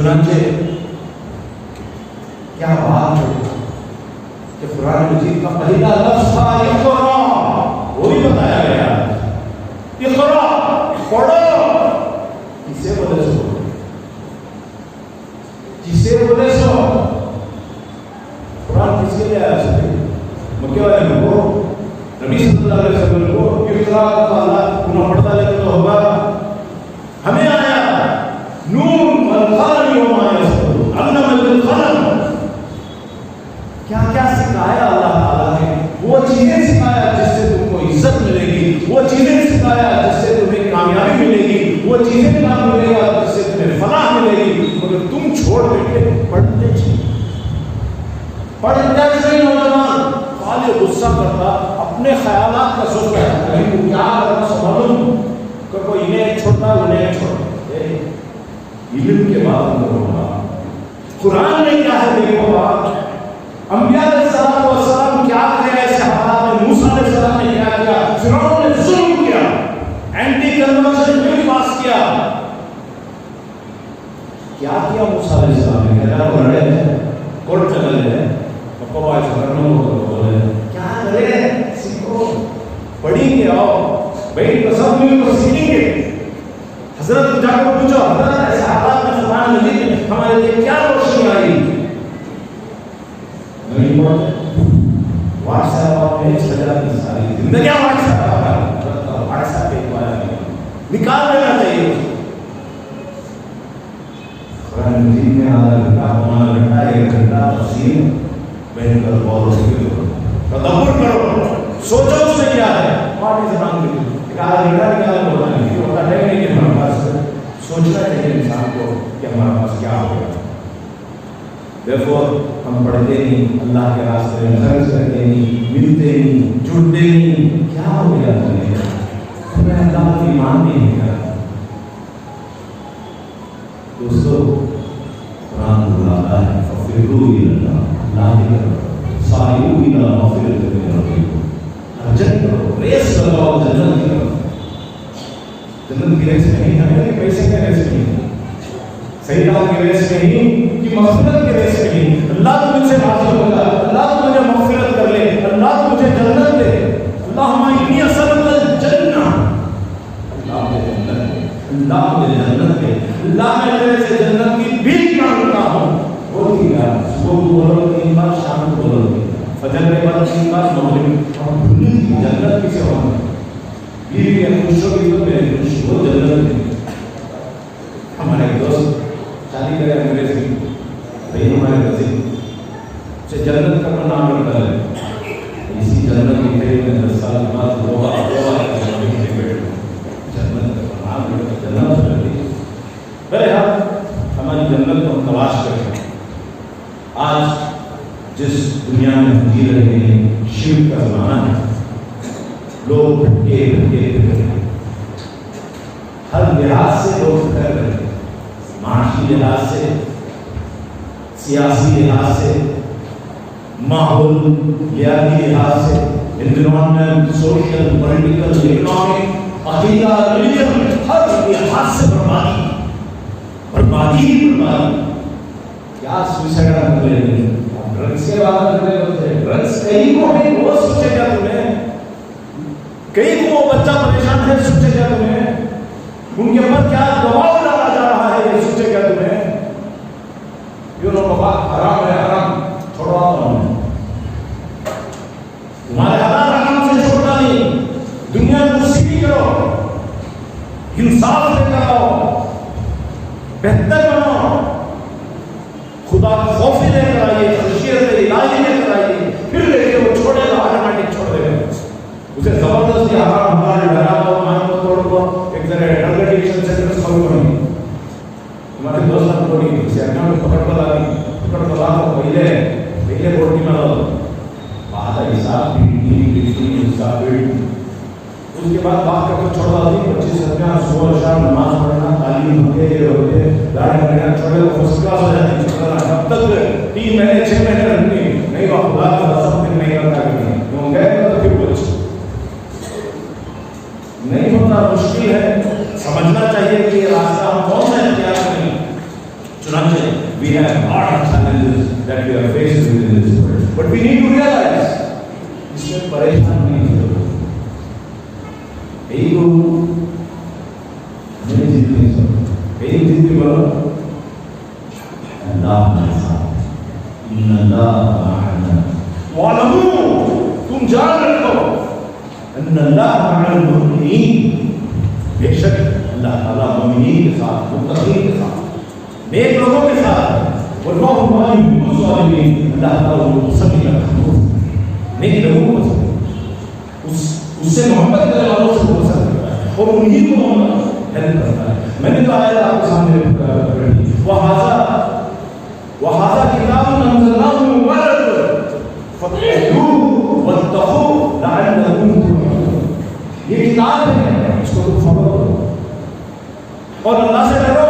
چنانچہ کیا بات ہے کہ قرآن مجید کا پہلا لفظ تھا اقرا، وہ بھی بتایا گیا اقرا پڑھو، کسے بولے سو، کسے بولے سو، قرآن کس کے لیے آیا سکتے مکے والے میں کو نبی صلی اللہ علیہ وسلم کو اقرا کا اللہ انہوں پڑھتا لیتے تو ہوگا، ہمیں آیا نون والقلم وما یسطرون علم بالقلم، کیا کیا سکھایا اللہ تعالیٰ نے، وہ چیزیں سکھایا جس سے تم کو عزت ملے گی، وہ چیزیں سکھایا جس سے تمہیں کامیابی ملے گی، وہ چیزیں کام ملے گا جس سے تمہیں فلاح ملے گی، مگر تم چھوڑ بیٹھے پڑھتے نہیں نوجوان، خالی غصہ کرتا، اپنے خیالات کا سوچتا ہے کہیں تو کیا کرنا سنبھالوں، کہ کوئی انہیں چھوڑتا انہیں چھوڑتا، علم کے بعد اندر ہوگا قرآن نے کیا ہے دیکھو بات، انبیاء علیہ السلام کیا کیا ایسے حالات میں، موسیٰ علیہ السلام نے کیا کیا، فرعون نے ظلم کیا، اینٹی کنورژن بل پاس کیا موسیٰ علیہ السلام نے کہا وہ لڑے ہیں کورٹ چلے ہیں پپا ایسا کرنا بولے کیا کرے، سیکھو پڑھیں گے، آؤ بھائی سب مل کر سیکھیں گے، حضرت کو جا کر پوچھو حضرت ایسے حالات میں قرآن مجید میں ہمارے لیے کیا روشنی آئی، نہیں پڑھتے واٹس ایپ پہ سجا کی ساری زندگیاں واٹس ایپ پہ نکال دینا چاہیے، قرآن مجید میں آدھا گھنٹہ پونا گھنٹہ 1 گھنٹہ تفسیر بیٹھ کر غور و فکر کرو، تدبر کرو، سوچو اس میں کیا ہے، what is wrong with you, ایک آدھا گھنٹہ نکال بولنا نہیں ہوتا ہے نہیں کہ ہمارے پاس سوچنا چاہیے انسان کو کہ ہمارے پاس کیا ہوگا، دیکھو ہم پڑھتے نہیں، اللہ کے راستے میں خرچ کرتے نہیں، ملتے نہیں، جڑتے نہیں، کیا ہو گیا تمہیں اللہ کی ایمان نہیں ہے دوستو، قرآن بلاتا ہے فَفِرُّوا إِلَى اللَّهِ، اللہ کی طرف سَارِعُوا إِلَىٰ مَغْفِرَةٍ مِّن رَّبِّكُمْ، حجت کرو، ریس لگاؤ جنت کی طرف، جنت کی ریس نہیں ہے پیسے کے ریس نہیں، صحیح کام کی ریس نہیں کہ مغفرت کی ریس نہیں، اللہ تو مجھ سے حاصل ہوگا، اللہ تو مجھے مغفرت کر لے، اللہ تو مجھے جنت دے، اللہم انی اسألک الجنہ، اللہ مجھے جنت دے، اللہ مجھے جنت دے، اللہ میں تیرے سے جنت کی بھیک مانگتا ہوں، وہ کی گا صبح کو بولو 3 بار، شام کو بولو 3 بار، فجر کے بعد 3 بار، مغرب اور بھولی جنت کسے ہونا، بیوی ہے خوش ہوگی تو میرے خوش ہو جنت دے، ہمارے ایک دوست شادی کرے انگریز کی بھائی ہمارے وزیر اسے جنت کا نام رکھا ہے، اسی جنت کی پھیل میں 10 سال بعد وہ جنت کا نام رکھا، جنت رکھی بہرحال ہماری جنت کو ہم تلاش کریں، آج جس دنیا میں ہم جی رہے ہیں شرک کا زمانہ ہے، لوگ بھٹکے ہر لحاظ سے لوگ کر رہے ہیں، معاشی لحاظ سے، سیاسی لحاظ سے، ماحولیاتی لحاظ سے، انوائرنمنٹ، سوشل، پولیٹیکل، اکنامک، عقیدہ، ریلیجن، ہر لحاظ سے بربادی ہی بربادی، کیا سوسائڈ کر رہے ہیں، ڈرگس کے بارے میں ہوتے ہیں، ڈرگس کئی کو ہے وہ سوچے گا تمہیں، کئی کو وہ بچہ پریشان ہے سوچے گا تمہیں، ان کے اوپر کیا دباؤ ڈالا جا رہا ہے یہ سوچے گا تمہیں، یہ لوگ حرام ہے حرام چھوڑا ہوں، تمہارے حلال حرام سے چھوڑنا نہیں، دنیا کو سیکھی کرو، انصاف لے کر آؤ، بہتر بنو، خدا کی خوفی لے کر آئیے، خشیت الہی لے کر آئیے، پھر دیکھیے وہ چھوڑے گا، آٹومیٹک چھوڑ دے گا، اسے زبردستی حرام حلال ڈرا دو، مان کو توڑ دو، ایک ذرا ڈرگ ایڈکشن سینٹر کھول دو، ہمارے دوستان کو نہیں اسے اکاؤنٹ پکڑ بلا کو پہلے بورڈ کی ملا بعد حساب اس کے بعد بات کر کے چھوڑا دی 25 سدیاں صبح شام نماز پڑھنا، تعلیم ہوتے داڑھی رکھنا، چھوڑے فرسٹ کلاس ہو جاتی چھوڑنا، جب تک 3 مہینے 6 مہینے رکھنی نہیں وہ خدا کا سب دن نہیں کرتا کرنی کیوں گئے تو پھر کچھ نہیں ہوتا، مشکل ہے، سمجھنا چاہیے کہ یہ راستہ ہم کون سا اختیار کریں، چنانچہ But we need to realize इसमें परेशान नहीं हो। यही को मेरी जिंदगी सो, मेरी जिंदगी बोलो अल्लाह हमारे साथ, इन्नल्लाह मअना। वालमू, तुम जान रखो इन्नल्लाह मअल मुमिनीन, बेशक अल्लाह ताला मुमिनीन के साथ, मुत्तकीन के साथ, नेक लोगों के साथ, वल्लाहु मा युहिब्बुल ज़ालिमीन, अल्लाह ताला उनको सभी का नेक लोगों को उससे मोहब्बत करने वालों से पसंद करता है और उन्हीं को हेल्प करता है। मैंने तो आयत आपके सामने पढ़ी, वहाज़ा किताबुन अंज़लनाहु मुबारक फत्तक़ूहु वत्तक़ू लअल्लकुम तुरहमून। ये किताब है, इसको तुम फॉलो करो और अल्लाह से डरो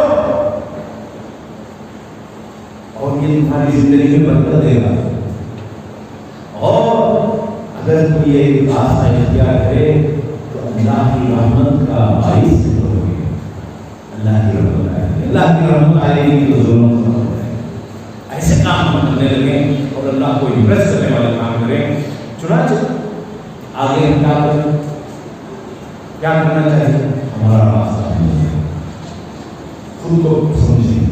और ये तुम्हारी जिंदगी में बरकत देगा। और अगर तुम ये रास्ता इख्तियार करे तो अल्लाह की रहमत का बाइस होगी। अल्लाह की रहमत आएगी, अल्लाह की रहमत आएगी तो ज़रूरत नहीं। ऐसे काम हम करने लगे और अल्लाह को इम्प्रेस करने वाले काम करें। चुनाच आगे हम क्या करना चाहिए? हमारा रास्ता खुद को समझें।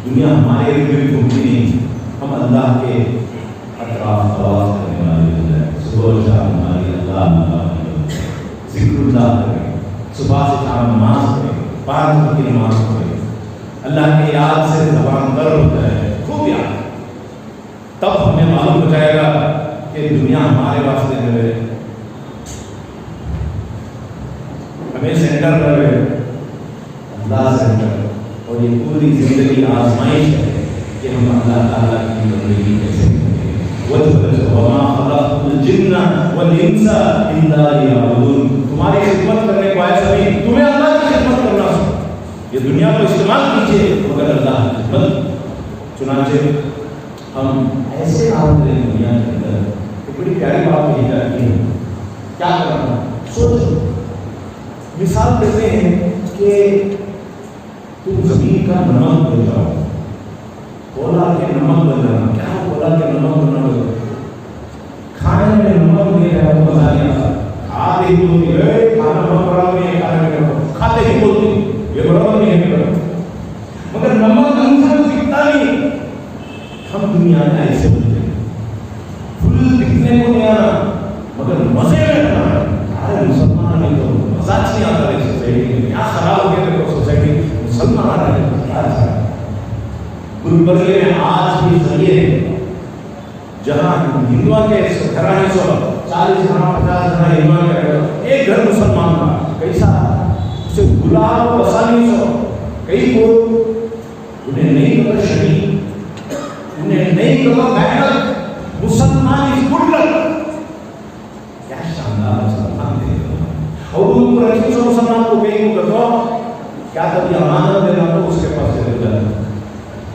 दुनिया हमारे इर्द-गिर्द घूमती नहीं, हम अल्लाह के अतराफ आवाज़ करने वाले हो जाए। सुबह शाम हमारी अल्लाह ज़िक्रुल्लाह करें, सुबह से शाम नमाज करें, 5 वक्त की नमाज पढ़ें, अल्लाह के याद से ज़बान तर हो जाए, खूब याद। तब हमें मालूम हो जाएगा कि दुनिया हमारे वास्ते है, हमें सेंटर पर है, अल्लाह सेंटर। और ये पूरी जिंदगी आजमाइश है कि हम अल्लाह ताला की बंदगी कैसे करें। वमा खलक़तुल जिन्ना वल इंसा इल्ला लियअबुदून। तुम्हारी खिदमत करने को आया सभी, तुम्हें अल्लाह की खिदमत करना है। ये दुनिया को इस्तेमाल कीजिए मगर अल्लाह की खिदमत। चुनांचे हम ऐसे काम करें दुनिया के अंदर कि बड़ी प्यारी बात कही जाती है। क्या करना? सोचो, मिसाल देते हैं कि तुम जमीन का नमक बन जाओ, कोला के नमक बन जाना। क्या कोला के नमक बनना? खाने में नमक नहीं है, वो बता दिया खाते ही बोलती है खाना नमक बराबर नहीं है, खाने में खाते ही बोलती ये बराबर नहीं है, मगर नमक अंदर दिखता नहीं। हम दुनिया में ऐसे बनते हैं, फुल दिखने को नहीं आना मगर मजे में रहना। अरे मुसलमान नहीं तो मजाक नहीं आता है सोसाइटी में, क्या खराब हो गया देखो सोसाइटी। मुसलमान आ रहे हैं क्या अच्छा। गुलबर्गे में आज भी जरिए जहाँ हिंदुओं के घराने 40 जना 50 जना हिंदुओं के एक घर मुसलमान का कैसा उसे गुलाब बसानी सो कई को उन्हें नहीं पता शहीद, उन्हें नहीं पता बैठक मुसलमान इस गुड लक। क्या शानदार मुसलमान थे। और उन पर अच्छे मुसलमान को कहीं को कहते क्या कभी अमानत देना तो उसके पास चले जाता,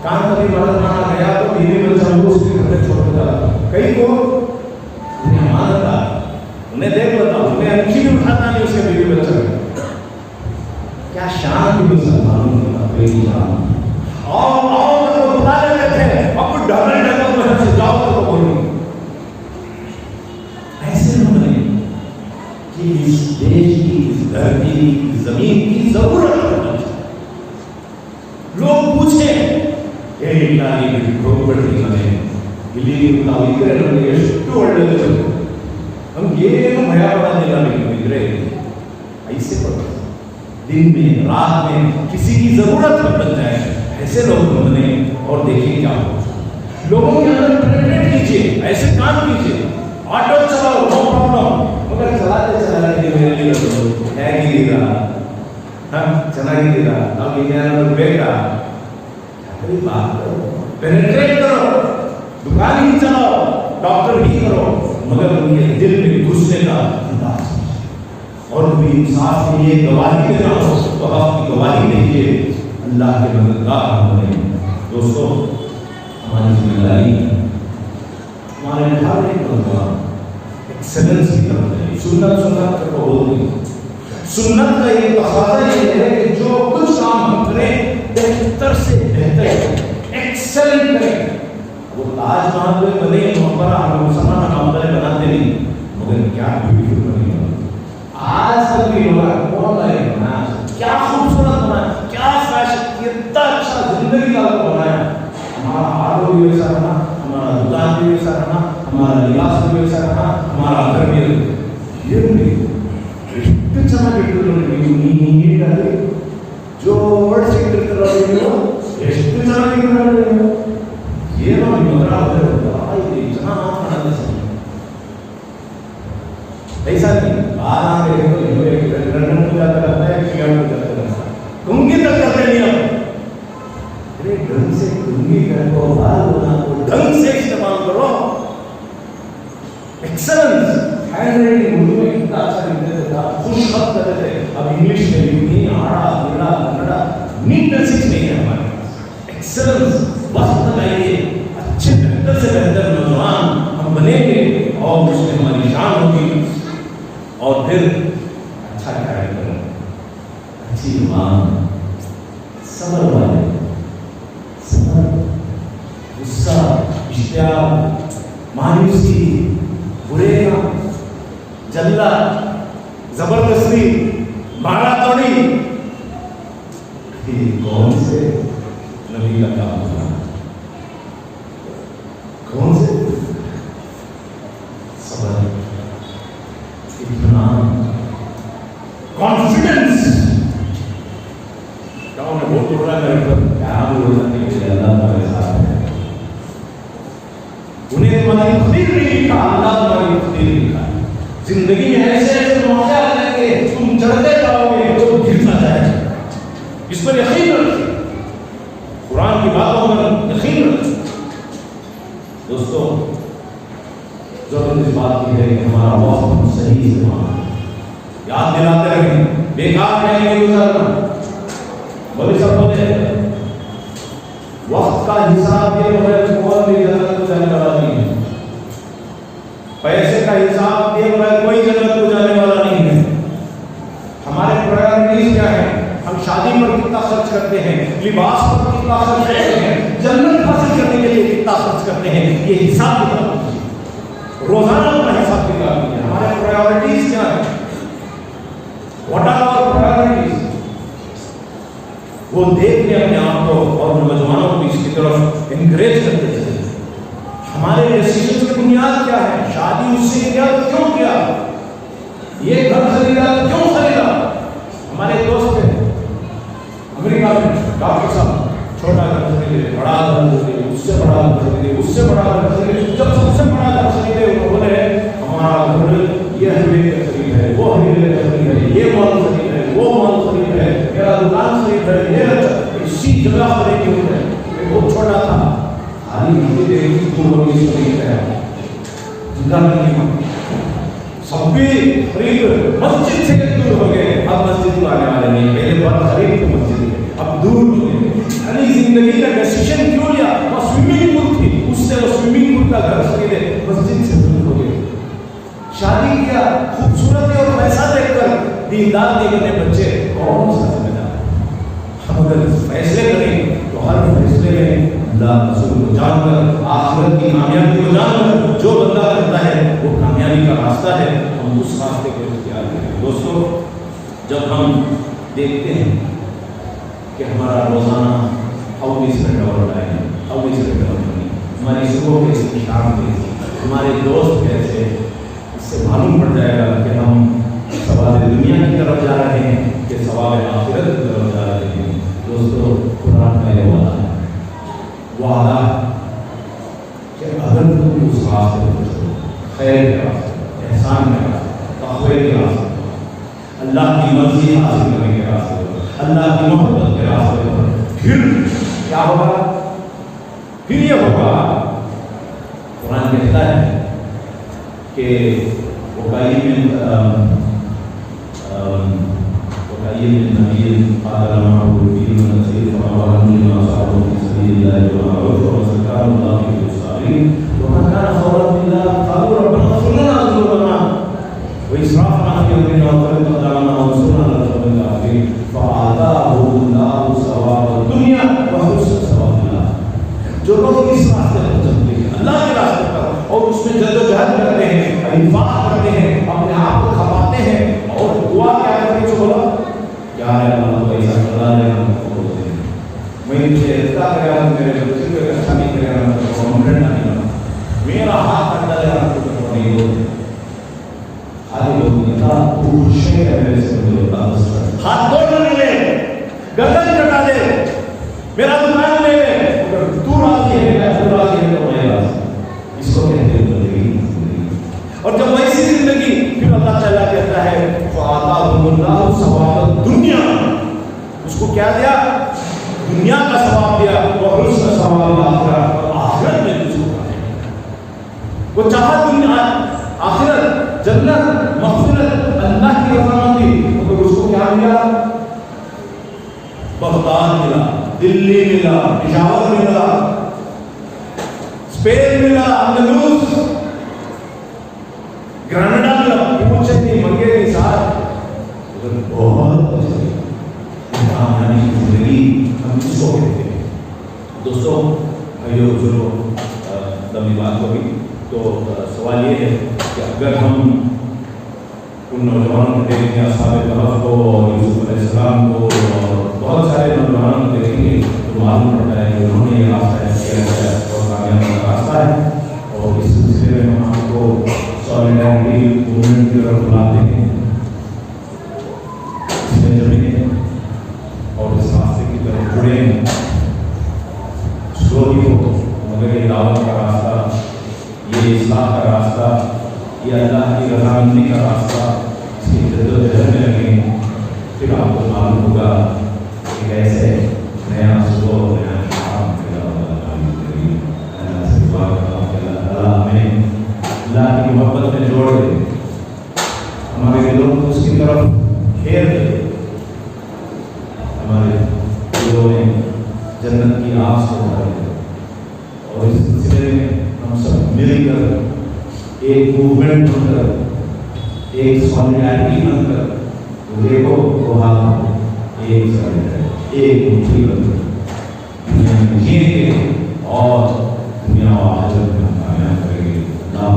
काम कभी मदद मांगना गया तो बीवी बच्चा को उसके घर में छोड़ देता। कई को उन्हें अमानत था, उन्हें देख लेता, उन्हें अच्छी भी उठाता नहीं उसके बीवी बच्चा। क्या शान भी मुसलमानों की अपनी शान। और तो बुला लेते थे, अब डबल डबल में से जाओ तो बोलो। ऐसे न बने कि इस देश की, इस धरती की, जमीन की जरूरत है। लोग पूछे ये इलाही प्रॉपर्टी मने ಇಲ್ಲಿ ನಾವು ಇದ್ರೆ ನಮಗೆ ಎಷ್ಟು ಒಳ್ಳೆಯದು, ನಮ್ಗೆ ಏನು ಭಯ ಪಡೋದಿಲ್ಲ ಇದ್ರೆ ऐसे पढ़ो। दिन में रात में किसी की जरूरत बन जाए ऐसे लोग बने और देखिए क्या हो। लोगों के अंदर पेनिट्रेट कीजिए, ऐसे काम कीजिए। ऑटो चलाओ नो प्रॉब्लम, मगर चलाते चलाते मेरे लिए ಹೇಗಿದ್ದೀರಾ, ಚೆನ್ನಾಗಿದ್ದೀರಾ, ನಾವು ಇನ್ನೇನಾದ್ರು ಬೇಕಾ, बात करो, पेनिट्रेट करो, दुकान ही चलाओ, डॉक्टर ही करो, मगर उनके दिल में घुसने का अंदाज और भी इंसाफ के लिए गवाही देना हो तो आपकी गवाही दीजिए। अल्लाह के मददगार बने। दोस्तों, हमारी जिम्मेदारी हमारे हर एक बंदा एक्सेलेंस की तरफ है। सुन्नत को बोलती, सुन्नत का ये तकाज़ा ये है कि जो कुछ काम हम करें बेहतर से बेहतर एक्सेलेंट करें। وہ تاج محل بنے مقبرہ ہم مسلمان مقبرے بناتے نہیں، مگر کیا بیوٹیفل بنی ہے آج تک بھی لوگ کون لائے بنا، کیا خوبصورت بنا، کیا فیشن، کتنا اچھا زندگی کا بنایا. ہمارا آلو بھی ویسا رہنا، ہمارا دکان بھی ویسا رہنا، ہمارا لباس بھی ویسا رہنا، ہمارا گھر بھی یہ نہیں چمک جو ورڈ سے کر رہے ہو ಎಷ್ಟು ಚೆನ್ನಾಗಿ ಮಾಡಿದ್ರು ಏನೋ ಮಗನ ಹೋದ್ರೆ ಇतना ಮಾತಾಡೋದು ऐसा नहीं बाहर देखो ये रंगन पूजा करता है क्या पूजा करता है कुंगी तक करते नहीं हम अरे ढंग से कुंगी करो बाल बना को ढंग से इस्तेमाल करो एक्सेलेंस हैंड राइटिंग उर्दू में कितना अच्छा लिखते थे खुश खत करते थे अब इंग्लिश में लिखनी आड़ा बिगड़ा कन्नड़ा नीटनेस नहीं है हमारे एक्सेलेंस वक्त लगाइए अच्छे बेहतर से बेहतर नौजवान हम बनेंगे और उसमें हमारी शान होगी और फिर अच्छा कार्यक्रम अच्छी ईमान सबर वाले सबर गुस्सा इश्तियाक मायूसी बुरे जल्ला जबरदस्ती मारा तोड़ी कौन से नबी का काम था कौन से सबर इत्मीनान कॉन्फिडेंस क्या उन्हें बहुत बोल रहा है क्या बोल रहा है अल्लाह हमारे साथ है उन्हें तुम्हारी खुद नहीं लिखा अल्लाह तुम्हारी खुद नहीं लिखा जिंदगी में ऐसे ऐसे मौके आएंगे तुम चढ़ते जाओगे तो गिरता जाएगा इस पर यकीन रखिए कुरान की बातों पर यकीन रखिए दोस्तों जरूरत इस बात की है कि हमारा वक्त सही इस्तेमाल याद दिलाते रहें बेकार नहीं गुजरना बोले सब बोले वक्त का हिसाब दिए बगैर कोई भी जन्नत को जाने वाला नहीं है पैसे का हिसाब दिए बगैर कोई जन्नत को जाने वाला नहीं है हमारे प्रायोरिटीज क्या है हम शादी पर कितना खर्च करते हैं लिबास पर कितना खर्च करते हैं जन्नत हासिल करने के लिए कितना खर्च करते हैं ये हिसाब किताब रोजाना का हिसाब किताब कीजिए हमारे प्रायोरिटीज क्या है व्हाट आर आवर प्रायोरिटीज वो देखने अपने आप को और नौजवानों को इसकी तरफ एनकरेज करते हैं हमारे डिसीजन की बुनियाद क्या है शादी उससे किया तो क्यों किया ये घर खरीदा क्यों खरीदा हमारे दोस्त है अमेरिका में डॉक्टर साहब छोटा घर खरीदे बड़ा घर खरीदे उससे बड़ा घर खरीदे उससे बड़ा घर खरीदे जब सबसे बड़ा घर खरीदे उन्होंने हमारा घर ये हवेली का खरीद है वो हवेली का खरीद है ये मॉल खरीद है वो मॉल खरीद है मेरा दुकान खरीद है ये इसी जगह खरीदी हुई है वो छोटा था खाली धीरे धीरे दूर होने की खरीद है जिंदा नहीं सब भी खरीद मस्जिद से दूर हो गए अब मस्जिद को आने वाले नहीं पहले बार खरीद तो मस्जिद अब दूर हो गए यानी जिंदगी का डिसीजन क्यों लिया वो स्विमिंग पूल थी उससे वो स्विमिंग पूल का घर खरीदे मस्जिद से दूर हो गए शादी किया खूबसूरती और पैसा देखकर दीनदार नहीं बने बच्चे कौन सा जिम्मेदार हम अगर फैसले करें तो हर फैसले में अल्लाह रसूल को जानकर आखिरत की कामयाबी को जानकर जो बंदा करता है वो कामयाबी का रास्ता है हम उस रास्ते को इख्तियार करें दोस्तों जब हम देखते हैं कि हमारा रोजाना how we spend our time how we spend our money हमारी सुबह कैसी शाम कैसी हमारे दोस्त कैसे इससे मालूम पड़ जाएगा कि हम सवाल दुनिया की तरफ जा रहे हैं कि सवाल आखिरत की तरफ जा रहे हैं दोस्तों कुरान का ये वादा कि अगर तुम उस रास्ते पर चलो खैर के रास्ते एहसान के रास्ते तक़वा के रास्ते अल्लाह की मर्जी हासिल करने के रास्ते पर अल्लाह की मोहब्बत के रास्ते पर फिर क्या होगा फिर ये होगा कुरान कहता है कि जो लोग इस रास्ते पर चलते हैं, अपने आप को खपाते हैं और दुआ क्या करते हैं? बोला क्या है अल्लाह को ऐसा करा दे, हमको बोलते हैं मैं तुझे इतना करेगा, मेरे बच्चे को अच्छा नहीं करेगा, कॉन्फिडेंट नहीं बना, मेरा हाथ कटा देगा, तो नहीं बोलते। खाली लोग इतना खुश है मेरे से, मुझे बता दो हाथ तोड़ ले, गर्दन कटा दे, मेरा दुकान ले, तू राजी है, मैं तू राजी है, तो मैं राजी। इसको कहते हैं जिंदगी। और जब वैसी जिंदगी फिर अल्लाह ताला कहता है फ़अताहुमुल्लाहु सवाब दुनिया, उसको क्या दिया? दुनिया का सवाब दिया, और उसका सवाब आखिरत, और आखिरत में उसको वो चाहा दुनिया आखिरत जन्नत मग़फ़िरत अल्लाह की रज़ामंदी, तो उसको क्या मिला? बगदाद मिला, दिल्ली मिला, पेशावर मिला, स्पेन मिला, अंदलूस, ग्रेनाडा मिला, पूछे नहीं मंगे नहीं साथ, बहुत यानी जिंदगी हम इसको कहते हैं। दोस्तों भाइयों बुजुर्गों, लंबी बात होगी तो सवाल ये है कि अगर हम उन नौजवानों को देखेंगे, असहाबे कहफ़ को, यूसुफ अलैहिस्सलाम को, बहुत सारे नौजवानों को देखेंगे तो मालूम पड़ता है कि उन्होंने ये रास्ता किया और कामयाबी का रास्ता है। और इस सिलसिले में हम आपको सॉलिडारिटी मूवमेंट की तरफ बुलाते हैं, इसमें जमीन और इस रास्ते की तरफ जुड़े स्लोली हो, मगर ये दावत का रास्ता, ये इस्लाह का रास्ता, ये अल्लाह की रज़ामंदी का रास्ता, इसकी जद्दोजहद में लगें, फिर आपको मालूम होगा कि कैसे नया सुबह नया शाम हमें अल्लाह की मोहब्बत में जोड़ दे, हमारे दिलों को उसकी तरफ घेर दे, हमारे दिलों में जन्नत की आस को भर दे। और इस सिलसिले में हम सब मिलकर एक मूवमेंट बनकर, एक सॉलिडारिटी बनकर, देखो तो हाथ एक सॉलिडारिटी, एक मुट्ठी बनकर दुनिया में जिएंगे और दुनिया और आखिरत में कामयाब करेंगे। नाम